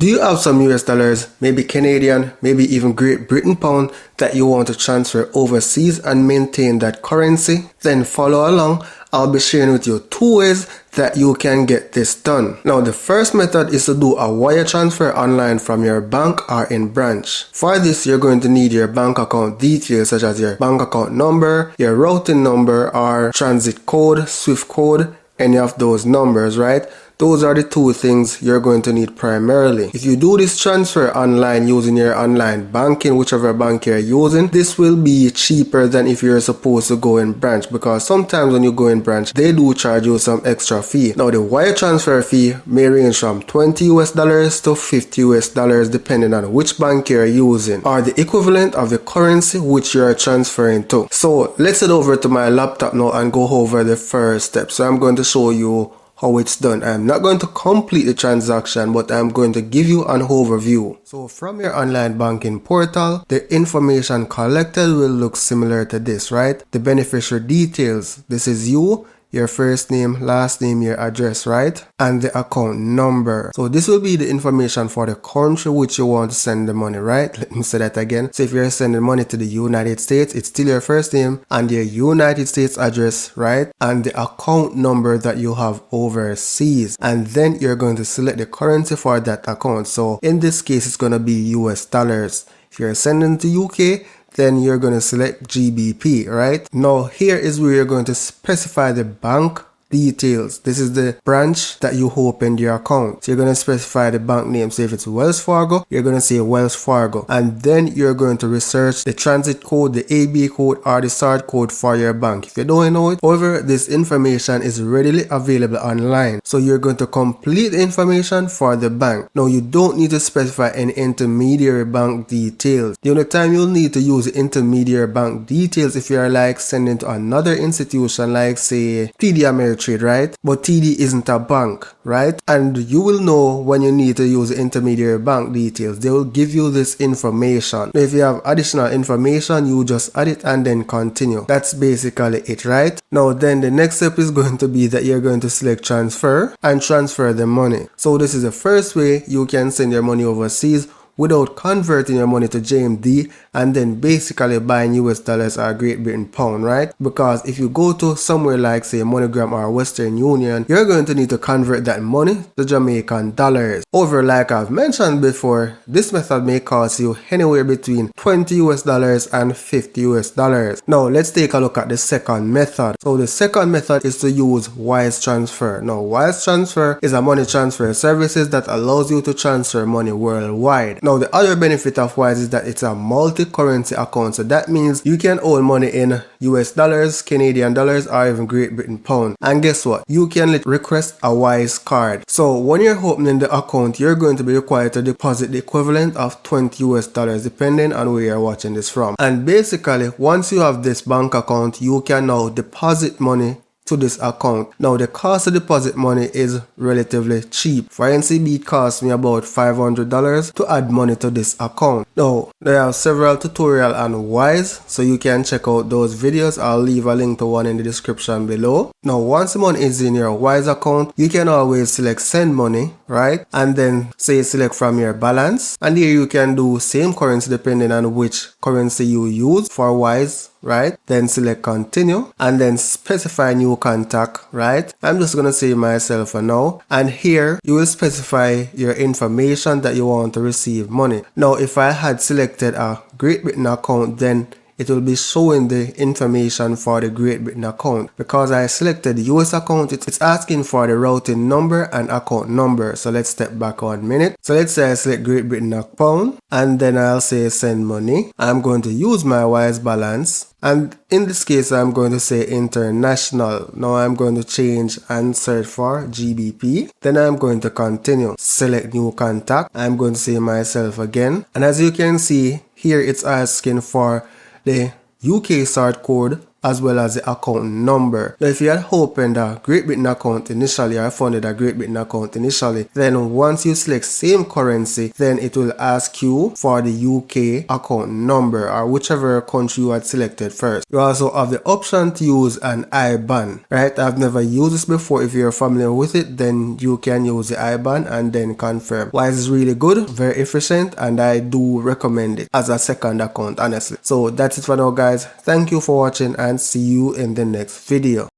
Do you have some US dollars, maybe Canadian, maybe even Great Britain pound that you want to transfer overseas and maintain that currency? Then follow along. I'll be sharing with you 2 ways that you can get this done. Now, the first method is to do a wire transfer online from your bank or in branch. For this, you're going to need your bank account details such as your bank account number, your routing number or transit code, SWIFT code, any of those numbers, right? Those are the 2 things you're going to need primarily. If you do this transfer online using your online banking, whichever bank you're using, this will be cheaper than if you're supposed to go in branch, because sometimes when you go in branch, they do charge you some extra fee. Now, the wire transfer fee may range from $20 US to $50 US depending on which bank you're using or the equivalent of the currency which you're transferring to. So let's head over to my laptop now and go over the first step. So I'm going to show you how it's done. I'm not going to complete the transaction, but I'm going to give you an overview. So from your online banking portal, the information collected will look similar to this, right? The beneficiary details. This is you, your first name, last name, your address, right? And the account number. So this will be the information for the country which you want to send the money, right? Let me say that again. So if you're sending money to the United States, it's still your first name and your United States address, right? And the account number that you have overseas. And then you're going to select the currency for that account. So in this case, it's going to be US dollars. If you're sending to UK, then you're going to select GBP, right? Now here is where you're going to specify the bank details. This is the branch that you opened your account. So you're going to specify the bank name. So if it's Wells Fargo, you're going to say Wells Fargo. And then you're going to research the transit code, the AB code, or the sort code for your bank. If you don't know it, however, this information is readily available online. So you're going to complete the information for the bank. Now you don't need to specify any intermediary bank details. The only time you'll need to use the intermediary bank details if you're like sending to another institution like say TD Ameritrade, right? But TD isn't a bank, right? And you will know when you need to use the intermediary bank details. They will give you this information. If you have additional information, you just add it and then continue. That's basically it, right? Now then the next step is going to be that you're going to select transfer and transfer the money. So this is the first way you can send your money overseas without converting your money to JMD and then basically buying US dollars or Great Britain pound, right? Because if you go to somewhere like say MoneyGram or Western Union, you're going to need to convert that money to Jamaican dollars. Over, like I've mentioned before, this method may cost you anywhere between $20 US and $50 US. Now let's take a look at the second method. So the second method is to use wire transfer. Now wire transfer is a money transfer services that allows you to transfer money worldwide. Now the other benefit of Wise is that it's a multi-currency account, so that means you can hold money in US dollars, Canadian dollars, or even Great Britain pound. And guess what? You can request a Wise card. So when you're opening the account, you're going to be required to deposit the equivalent of $20 US depending on where you're watching this from. And basically, once you have this bank account, you can now deposit money to this account. Now the cost to deposit money is relatively cheap. For NCB, it cost me about $500 to add money to this account. Now there are several tutorials on Wise, so you can check out those videos. I'll leave a link to one in the description below. Now once the money is in your Wise account, you can always select send money, right? And then say select from your balance, and here you can do same currency depending on which currency you use for Wise, right? Then select continue and then specify new contact, right? I'm just gonna say myself for now, and here you will specify your information that you want to receive money. Now if I had selected a Great Britain account, then it will be showing the information for the Great Britain account. Because I selected the US account, it's asking for the routing number and account number. So let's step back 1 minute. So let's say I select Great Britain pound and then I'll say send money. I'm going to use my Wise balance. And in this case, I'm going to say international. Now I'm going to change and search for GBP. Then I'm going to continue. Select new contact. I'm going to say myself again. And as you can see, here it's asking for the UK sort code as well as the account number. Now if you had opened a Great Britain account initially or funded a Great Britain account initially, then once you select same currency, then it will ask you for the UK account number or whichever country you had selected first. You also have the option to use an IBAN, right? I've never used this before. If you're familiar with it, then you can use the IBAN and then confirm. Wise is really good, very efficient, and I do recommend it as a second account, honestly. So that's it for now, guys. Thank you for watching and see you in the next video.